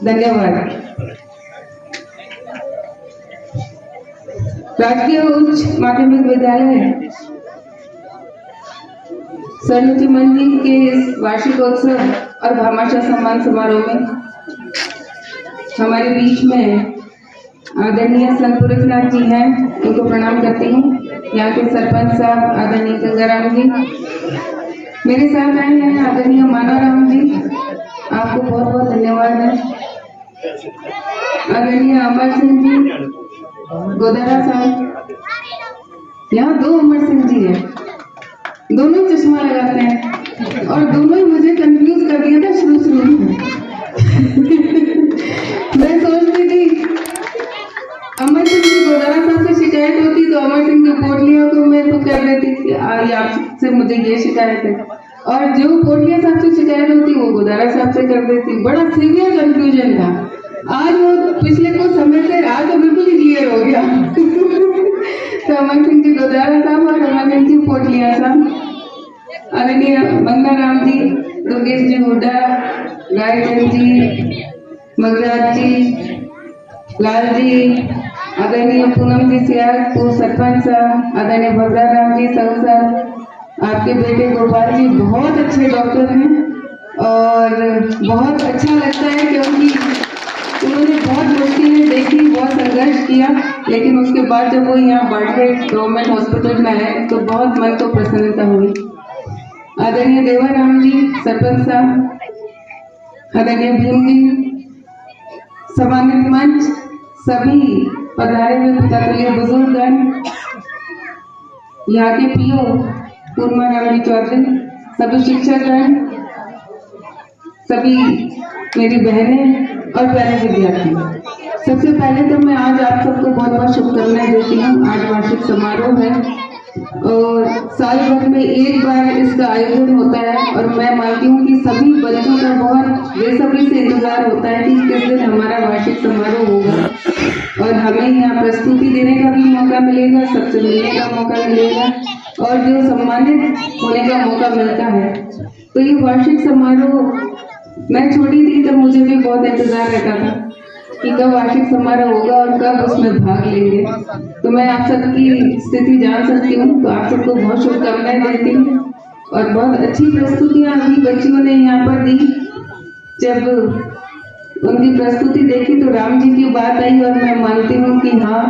धन्यवाद। राजकीय उच्च माध्यमिक विद्यालय सरस्वती मंदिर के इस वार्षिकोत्सव और भामाशाह सम्मान समारोह में हमारे बीच में आदरणीय संत पुरुषनाथ जी हैं, उनको प्रणाम करती हूँ। यहाँ के सरपंच साहब आदरणीय गंगाराम जी मेरे साथ आए हैं, आदरणीय मानाराम जी, आपको बहुत बहुत धन्यवाद है। आदरणीय अमर सिंह जी, गोदारा साहब, यहाँ दो अमर सिंह जी हैं, दोनों चश्मा लगाते हैं और दोनों ही मुझे कंफ्यूज कर दिया था शुरू में। मैं सोचती थी अमर सिंह की गोदारा साहब से शिकायत होती तो अमर सिंह के पोटलिया को मैं तो कर देती कि आपसे मुझे ये शिकायत है, और जो पोटलिया साहब से शिकायत होती वो गोदारा साहब से कर देती। बड़ा सीवियर कंफ्यूजन था। आज वो पिछले कुछ समय से आज तो बिल्कुल ही क्लियर हो गया। तो अमर सिंह जी गोदारा साहब और अमर सिंह जी पोटलिया साहब, आदरणीय मंगाराम जी, दुर्गेश जी हुड्डा, रायचंद जी, मगराज जी, लाल जी, आदरणीय पूनम जी सियार, पूर्व सरपंच साहब, आदरणीय भगराराम जी साहू साहब, आपके बेटे गोपाल जी बहुत अच्छे डॉक्टर हैं और बहुत अच्छा लगता है क्योंकि उन्होंने बहुत मुश्किलें देखी, बहुत संघर्ष किया, लेकिन उसके बाद जब वो यहाँ बाड़मेर गवर्नमेंट हॉस्पिटल में आए तो बहुत मन को प्रसन्नता हुई। आदरणीय देवाराम जी सरपंच साहब, आदरणीय भीम जी, सम्मानित मंच, सभी पधारे हुए पितातुल्य बुजुर्गगण, यहाँ के पीओ पूर्णा राम जी चौधरी, सभी शिक्षकगण, सभी मेरी बहनें और प्यारे विद्यार्थी, सबसे पहले तो मैं आज आप सबको बहुत बहुत शुभकामनाएं देती हूँ। आज वार्षिक समारोह है और साल भर में एक बार इसका आयोजन होता है और मैं मानती हूँ कि सभी बच्चों का बहुत बेसब्री से इंतजार होता है कि किस दिन हमारा वार्षिक समारोह होगा और हमें यहाँ प्रस्तुति देने का भी मौका मिलेगा, सबसे मिलने का मौका मिलेगा और जो सम्मानित होने का मौका मिलता है। तो ये वार्षिक समारोह मैं छोटी थी तब मुझे भी बहुत इंतजार रहता था कि कब वार्षिक समारोह होगा और कब उसमें भाग लेंगे। तो मैं आप सबकी स्थिति जान सकती हूँ, तो आप सबको बहुत शुभकामनाएं देती हूँ और बहुत अच्छी प्रस्तुतियाँ अभी बच्चियों ने यहाँ पर दी। जब उनकी प्रस्तुति देखी तो राम जी की बात आई और मैं मानती हूँ कि हाँ,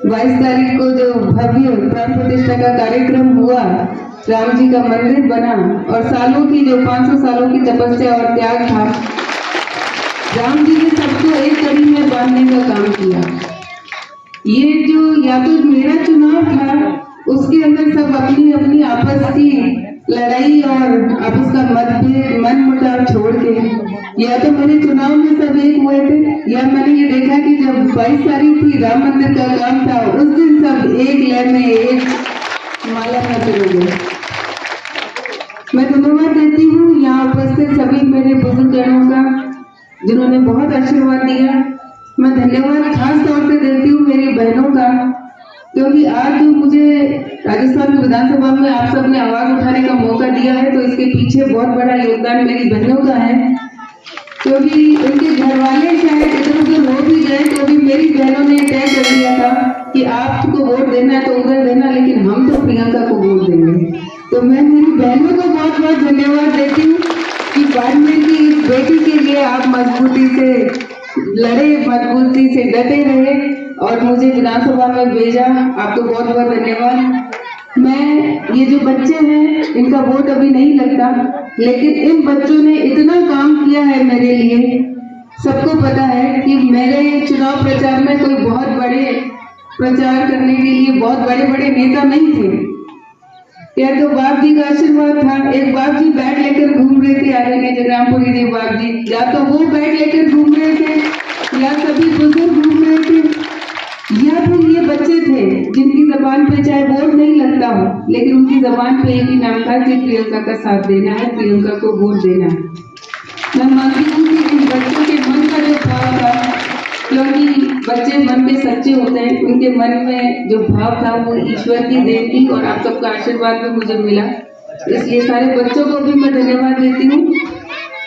22 तारीख को जो भव्य प्राण प्रतिष्ठा का कार्यक्रम हुआ, राम जी का मंदिर बना और सालों की जो 500 सालों की तपस्या और त्याग था, राम जी ने सबको एक कड़ी में बांधने का काम किया। ये जो या तो मेरा चुनाव था, उसके अंदर सब अपनी अपनी आपस की लड़ाई और आपस का मतभेद मन मुटाव छोड़ के, या तो मेरे चुनाव में सब एक हुए थे, या मैंने ये देखा कि जब 22 तारीख थी राम मंदिर का काम था, उस दिन सब एक लय में एक माला में चले गए। मैं धन्यवाद देती हूँ यहाँ उपस्थित सभी मेरे बुजुर्गजनों का जिन्होंने बहुत आशीर्वाद दिया। मैं धन्यवाद खास तौर से देती हूँ मेरी बहनों का, क्योंकि आज जो मुझे राजस्थान विधानसभा में आप सबने आवाज उठाने का मौका दिया है, तो इसके पीछे बहुत बड़ा योगदान मेरी बहनों का है। क्योंकि उनके घर वाले शायद इधर उधर हो भी गए तो भी मेरी बहनों ने तय कर लिया था कि आपको वोट देना है तो उधर देना, लेकिन हम तो प्रियंका को वोट देंगे। तो मैं मेरी बहनों को बहुत बहुत धन्यवाद देती हूँ कि बाड़मेर की इस बेटी के लिए आप मजबूती से लड़े, मजबूती से डटे रहे और मुझे विधानसभा में भेजा। आपको बहुत बहुत धन्यवाद। मैं ये जो बच्चे हैं इनका वोट अभी नहीं लगता, लेकिन इन बच्चों ने इतना काम किया है मेरे लिए। सबको पता है कि मेरे चुनाव प्रचार में कोई बहुत बड़े प्रचार करने के लिए बहुत बड़े बड़े नेता नहीं थे, या तो बाप जी का आशीर्वाद था। एक बाप जी बैट लेकर घूम रहे थे, आदरणीय जगरामपुरी जी बाप जी, या तो वो बैट लेकर घूम रहे थे, या सभी बुजुर्ग घूम रहे थे, या फिर ये बच्चे थे जिनकी जबान पे चाहे वोट नहीं लगता हो, लेकिन उनकी जबान पे एक ही नाम था कि प्रियंका का साथ देना है, प्रियंका को वोट देना है। मैं मानती हूँ कि इन बच्चों के मन का जो भाव था, क्योंकि बच्चे मन के सच्चे होते हैं, उनके मन में जो भाव था वो ईश्वर की देन थी और आप सबका आशीर्वाद भी मुझे मिला, इसलिए सारे बच्चों को भी मैं धन्यवाद देती हूँ।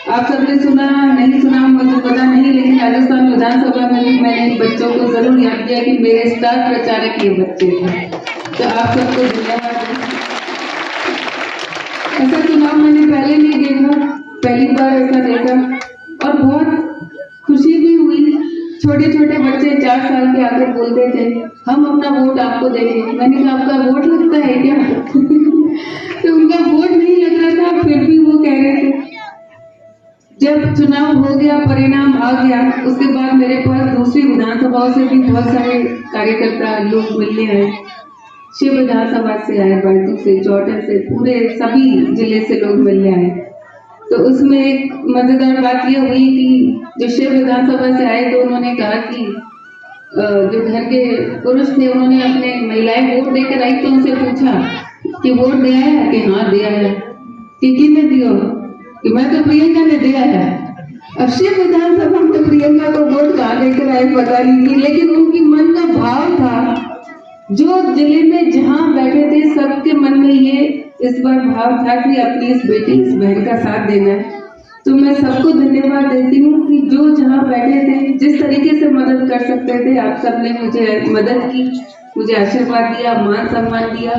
आप सबने सुना नहीं सुना मुझे पता नहीं, लेकिन राजस्थान विधानसभा में भी मैंने इन बच्चों को जरूर याद किया कि मेरे स्टार प्रचारक ये बच्चे थे। तो आप सबको धन्यवाद। ऐसा चुनाव मैंने पहले नहीं देखा, पहली बार ऐसा देखा और बहुत खुशी भी हुई। छोटे छोटे बच्चे 4 साल के आकर बोलते थे हम अपना वोट आपको देंगे। मैंने कहा आपका वोट लगता है क्या? तो उनका वोट नहीं लग रहा था, फिर भी वो कह रहे थे। जब चुनाव हो गया, परिणाम आ गया, उसके बाद मेरे पास दूसरी विधानसभाओं से भी बहुत सारे कार्यकर्ता लोग मिलने आए। शिव विधानसभा से आए, बाल्टी से, चौटन से, पूरे सभी जिले से लोग मिलने आए। तो उसमें एक मजेदार बात यह हुई कि जो शिव विधानसभा से आए तो उन्होंने कहा कि जो घर के पुरुष थे उन्होंने अपने महिलाएं वोट देकर आई, तो उनसे पूछा कि वोट दिया है? कि हाँ दिया है। कि किसने दिया? कि मैं तो प्रियंका ने दिया है। अब शिव विधानसभा में प्रियंका को वोट कहाँ देकर आए पता नहीं, लेकिन उनकी मन का भाव था। जो जिले में जहाँ बैठे थे सबके मन में ये इस बार भाव था कि अपनी इस बेटी इस बहन का साथ देना है। तो मैं सबको धन्यवाद देती हूँ कि जो जहाँ बैठे थे, जिस तरीके से मदद कर सकते थे, आप सबने मुझे मदद की, मुझे आशीर्वाद दिया, मान सम्मान दिया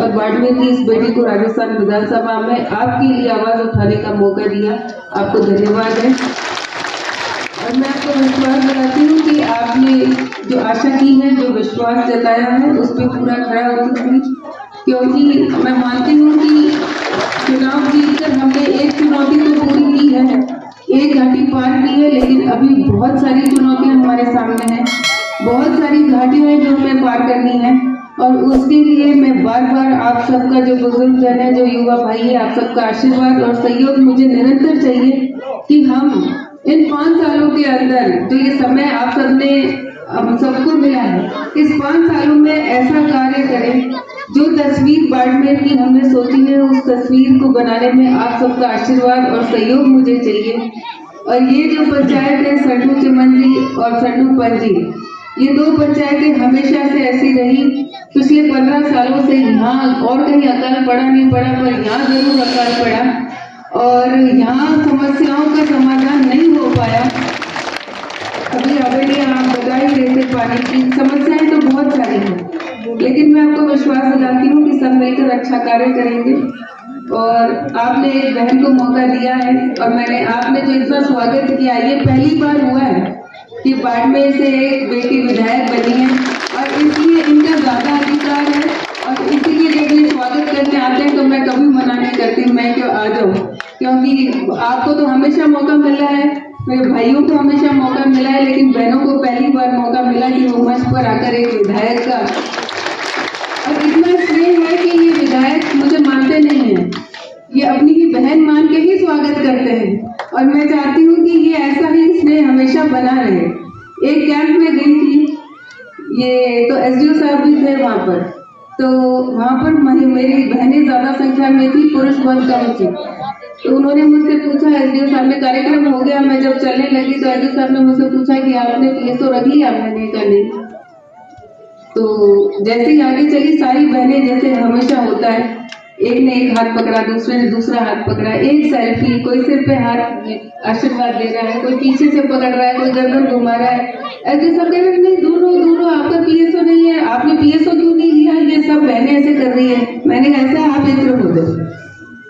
और बाड़मेर की इस बेटी को राजस्थान विधानसभा में आपके लिए आवाज उठाने का मौका दिया। आपको धन्यवाद है। और मैं आपको विश्वास दिलाती हूँ कि आपने जो आशा की है, जो विश्वास जताया है, उस पर पूरा खड़ा उतरूंगी, क्योंकि मैं मानती हूँ कि चुनाव जीतकर हमने एक चुनौती तो पूरी की है, एक घाटी पार की है, लेकिन अभी बहुत सारी चुनौतियां हमारे सामने हैं, बहुत सारी घाटियां हैं जो हमें पार करनी है। और उसके लिए मैं बार बार आप सबका, जो बुजुर्ग जन है, जो युवा भाई है, आप सबका आशीर्वाद और सहयोग मुझे निरंतर चाहिए कि हम इन 5 सालों के अंदर जो ये समय आप सबने हम सबको मिला है, इस 5 सालों में ऐसा कार्य करें जो तस्वीर बाड़मेर की हमने सोची है, उस तस्वीर को बनाने में आप सबका आशीर्वाद और सहयोग मुझे चाहिए। और ये जो पंचायत है, सड्डू चिमंजी और सड्डू पंजी, ये 2 पंचायतें हमेशा से ऐसी रही। पिछले 15 सालों से यहाँ और कहीं अकाल पड़ा नहीं पड़ा, पर यहाँ जरूर अकाल पड़ा और यहाँ समस्याओं का समाधान नहीं हो पाया। अभी अभी आप बता ही रहे थे, पानी की समस्याएं तो बहुत सारी हैं, लेकिन मैं आपको विश्वास दिलाती हूँ कि सब मिलकर अच्छा कार्य करेंगे। और आपने एक बहन को मौका दिया है और आपने जो इतना स्वागत किया, ये पहली बार हुआ है कि बाड़मेर से एक बेटी विधायक बनी है और इसलिए इनका ज्यादा अधिकार है। और इसीलिए जब ये स्वागत करने आते हैं तो मैं कभी मना नहीं करती, मैं क्यों आ जाऊँ, क्योंकि आपको तो हमेशा मौका मिला है, मेरे भाइयों को हमेशा मौका मिला है, लेकिन बहनों को पहली बार मौका मिला कि वो मंच पर आकर एक विधायक का, और इतना स्नेह है कि ये विधायक मुझे मानते नहीं है, ये अपनी ही बहन मान के ही स्वागत करते हैं। और मैं चाहती हूँ कि ये ऐसा ही स्नेह हमेशा बना रहे। एक कैंप में गई थी, ये तो एसडीओ साहब भी थे वहाँ पर, तो वहाँ पर मेरी बहनें ज्यादा संख्या में थी, पुरुष बहुत कम थे। तो उन्होंने मुझसे पूछा, एसडीओ साहब ने, कार्यक्रम हो गया, मैं जब चलने लगी तो एसडीओ साहब ने मुझसे पूछा कि आपने पीएसओ रख लिया? मैंने कहा नहीं। तो जैसे ही आगे चली, सारी बहनें जैसे हमेशा होता है, एक ने एक हाथ पकड़ा, दूसरे ने दूसरा हाथ पकड़ा, एक सेल्फी, कोई सिर पे हाथ आशीर्वाद दे रहा है, कोई पीछे से पकड़ रहा है, कोई गर्दन घुमा रहा है। ऐसे सब कह रहे नहीं, दूर रहो, आपका पीएसओ नहीं है, आपने पीएसओ क्यों नहीं लिया? ये सब बहनें ऐसे कर रही है। मैंने ऐसा आप इत्र हो दो,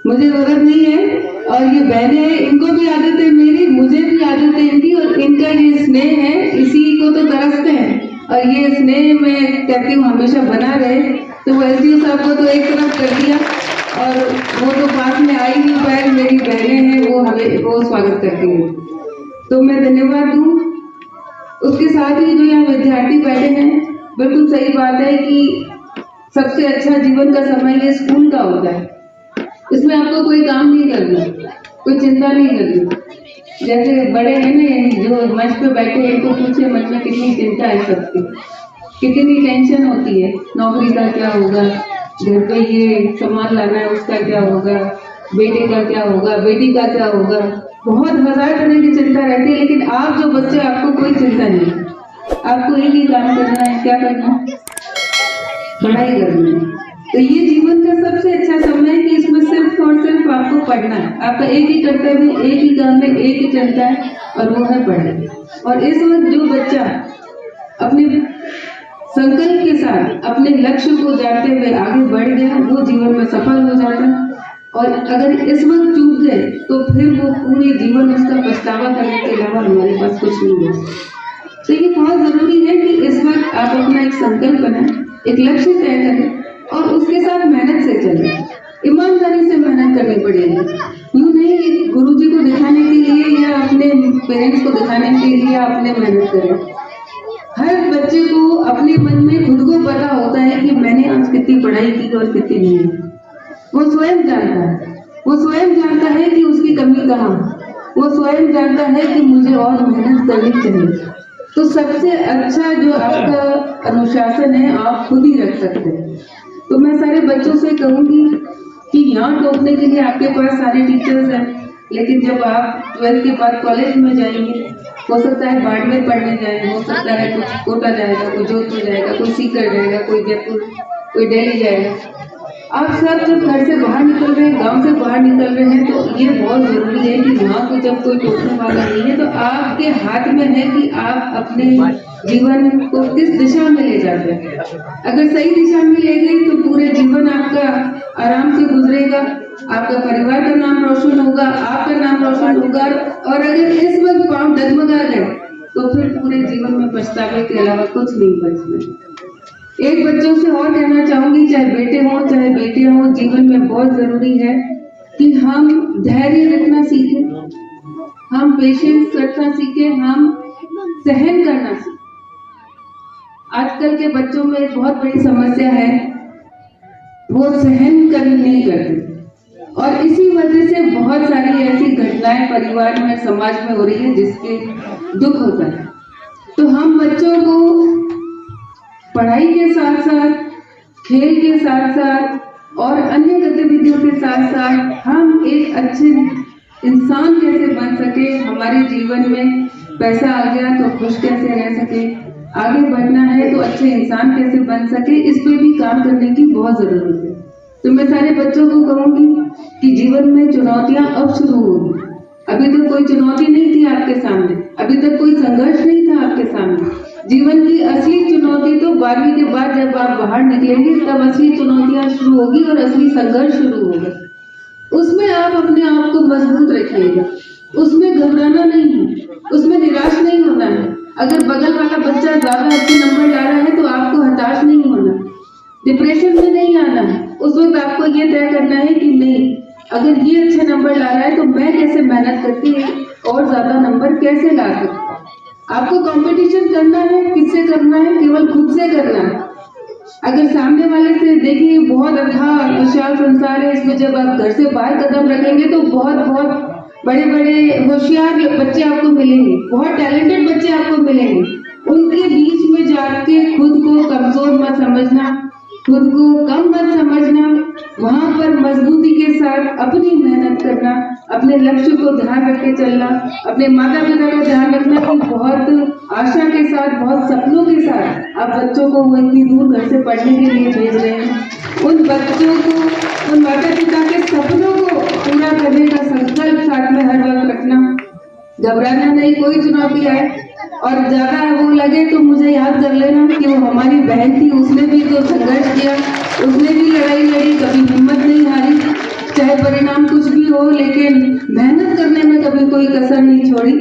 मुझे जरूरत नहीं है। और ये बहनें हैं, इनको भी आदत है मेरी, मुझे भी आदत है इनकी, और इनका ये स्नेह है, इसी को तो तरसते हैं। और ये स्नेह मैं कहती हूँ हमेशा बना रहे। तो वो एसडीओ साहब को तो एक तरफ कर दिया और वो तो पास में आई नहीं पाए, मेरी बहनें हैं, वो स्वागत करती हैं, तो मैं धन्यवाद दूँ। उसके साथ ही जो यहाँ विद्यार्थी बैठे हैं, बिल्कुल सही बात है कि सबसे अच्छा जीवन का समय ये स्कूल का होता है। इसमें आपको कोई काम नहीं करना, कोई चिंता नहीं करनी। जैसे बड़े हैं ना, जो मंच पे बैठे हैं, इनको पूछे मन में कितनी चिंता है सबकी, कितनी टेंशन होती है, नौकरी का क्या होगा, घर पे ये सामान लाना है उसका क्या होगा, बेटे का क्या होगा, बेटी का क्या होगा, बहुत हजार तरह की चिंता रहती है। लेकिन आप जो बच्चे, आपको कोई चिंता नहीं, आपको एक ही काम करना है, क्या करना है? पढ़ाई करनी है। तो ये जीवन का सबसे अच्छा समय है कि इसमें सिर्फ और सिर्फ आपको पढ़ना है। आपका एक ही कर्तव्य, एक ही काम है, एक ही चलता है और वो है पढ़ाई। और इस वक्त जो बच्चा अपने संकल्प के साथ अपने लक्ष्य को जानते हुए आगे बढ़ गया, वो जीवन में सफल हो जाता है। और अगर इस वक्त चूक गए तो फिर वो पूरे जीवन उसका पछतावा करने के अलावा हमारे पास कुछ नहीं है। तो ये बहुत जरूरी है कि इस वक्त आप अपना एक संकल्प बनाएं, एक लक्ष्य तय करें और उसके साथ मेहनत से चलें। ईमानदारी से मेहनत करनी पड़ेगी। यूं नहीं कि गुरुजी को दिखाने के लिए या अपने पेरेंट्स को दिखाने के लिए आपने मेहनत करें। हर बच्चे को अपने मन में खुद को पता होता है कि मैंने आज कितनी पढ़ाई की और कितनी नहीं। वो स्वयं जानता है, वो स्वयं जानता है कि उसकी कमी कहाँ, वो स्वयं जानता है कि मुझे और मेहनत करनी चाहिए। तो सबसे अच्छा जो आपका अनुशासन है आप खुद ही रख सकते हैं। तो मैं सारे बच्चों से कहूंगी कि यहाँ टोकने के लिए आपके पास सारे टीचर्स हैं, लेकिन जब आप 12th के बाद कॉलेज में जाएंगे, हो सकता है बाड़मेर पढ़ने जाए, हो सकता है कुछ कोटा जाएगा, कोई जोधपुर जाएगा, कोई सीकर जाएगा, कोई जयपुर, कोई दिल्ली जाएगा। आप सब जब घर से बाहर निकल रहे हैं, गांव से बाहर निकल रहे हैं, तो ये बहुत जरूरी है कि यहाँ को जब कोई टोकने वाला नहीं है तो आपके हाथ में है कि आप अपने जीवन को किस दिशा में ले जाते हैं। अगर सही दिशा में ले गए तो पूरे जीवन आपका आराम से गुजरेगा, आपका परिवार का नाम रोशन होगा, आपका नाम रोशन होगा। और अगर इस वक्त पांव डगमगा गए तो फिर पूरे जीवन में पछतावे के अलावा कुछ नहीं बचना। एक बच्चों से और कहना चाहूंगी, चाहे बेटे हों चाहे बेटियां हों, जीवन में बहुत जरूरी है कि हम धैर्य रखना सीखें, हम पेशेंस रखना सीखें, हम सहन करना सीखें। आजकल के बच्चों में एक बहुत बड़ी समस्या है, वो सहन करना नहीं करते और इसी वजह से बहुत सारी ऐसी घटनाएं परिवार में, समाज में हो रही है जिसके दुख होता है। तो हम बच्चों को पढ़ाई के साथ साथ, खेल के साथ साथ और अन्य गतिविधियों के साथ साथ हम एक अच्छे इंसान कैसे बन सके, हमारे जीवन में पैसा आ गया तो खुश कैसे रह सके, आगे बढ़ना है तो अच्छे इंसान कैसे बन सके, इस पे भी काम करने की बहुत जरूरत है। तो मैं सारे बच्चों को कहूंगी कि जीवन में चुनौतियां अब शुरू होगी। अभी तक कोई चुनौती नहीं थी आपके सामने, अभी तक कोई संघर्ष नहीं था आपके सामने। जीवन की असली चुनौती तो 12वीं के बाद जब आप बाहर निकलेंगे तब असली चुनौतियां शुरू होगी और असली संघर्ष शुरू होगा। उसमें आप अपने आप को मजबूत रखिएगा, उसमें घबराना नहीं है, उसमें निराश नहीं होना है। अगर बगल वाला बच्चा ज्यादा अच्छे नंबर ला रहा है तो आपको हताश नहीं होना, डिप्रेशन में नहीं आना है। उस वक्त आपको ये तय करना है कि नहीं, अगर ये अच्छे नंबर ला रहा है तो मैं कैसे मेहनत करके और ज्यादा नंबर कैसे ला सकता हूँ। आपको कंपटीशन करना है, किससे करना है? केवल खुद से करना है। अगर सामने वाले से देखिए बहुत अथाह विशाल संसार है, इसमें जब आप घर से बाहर कदम रखेंगे तो बहुत बहुत बड़े बड़े होशियार बच्चे आपको मिलेंगे, बहुत टैलेंटेड बच्चे आपको मिलेंगे। उनके बीच में जाके खुद को कमजोर मत समझना, खुद को कम मत समझना, वहां पर मजबूती के साथ अपनी मेहनत करना, अपने लक्ष्य को ध्यान रख के चलना, अपने माता पिता का ध्यान रखना कि बहुत आशा के साथ, बहुत सपनों के साथ आप बच्चों को वो इतनी दूर घर से पढ़ने के लिए भेज रहे हैं। उन बच्चों को, उन माता पिता के सपनों को पूरा करने का संकल्प साथ में हर वक्त रखना, घबराना नहीं। कोई चुनौती आए और ज्यादा वो लगे तो मुझे याद कर लेना कि वो हमारी बहन थी, उसने भी तो संघर्ष किया, उसने भी लड़ाई लड़ी, कभी हिम्मत नहीं हारी, चाहे परिणाम कुछ भी हो, लेकिन मेहनत करने में कभी कोई कसर नहीं छोड़ी।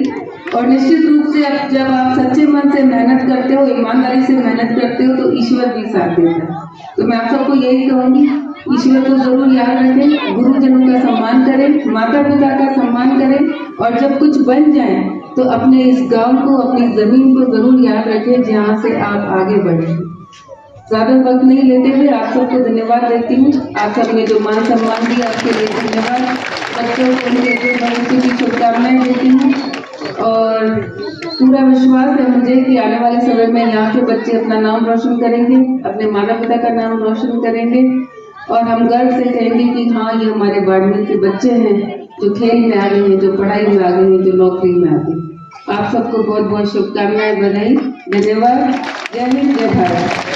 और निश्चित रूप से जब आप सच्चे मन से मेहनत करते हो, ईमानदारी से मेहनत करते हो तो ईश्वर भी साथ देता है। तो मैं आप सबको यही कहूंगी, ईश्वर को जरूर याद रखें, गुरुजनों का सम्मान करें, माता पिता का सम्मान करें और जब कुछ बन जाए तो अपने इस गांव को, अपनी जमीन को जरूर याद रखें जहाँ से आप आगे बढ़े। ज्यादा वक्त नहीं लेते हुए आप सबको धन्यवाद देती हूँ। आप सबने जो मान सम्मान दिया आपके लिए धन्यवाद। बच्चों को उनके भविष्य की शुभकामनाएं देती हूँ और पूरा विश्वास है मुझे कि आने वाले समय में यहाँ के बच्चे अपना नाम रोशन करेंगे, अपने माता पिता का नाम रोशन करेंगे और हम गर्व से कहेंगे कि हाँ, ये हमारे बाड़मेर के बच्चे हैं जो खेल में आ गए हैं, जो पढ़ाई में आ गए हैं, जो नौकरी में आ गए। आप सबको बहुत बहुत शुभकामनाएं, बधाई, धन्यवाद। जय हिंद, जय भारत।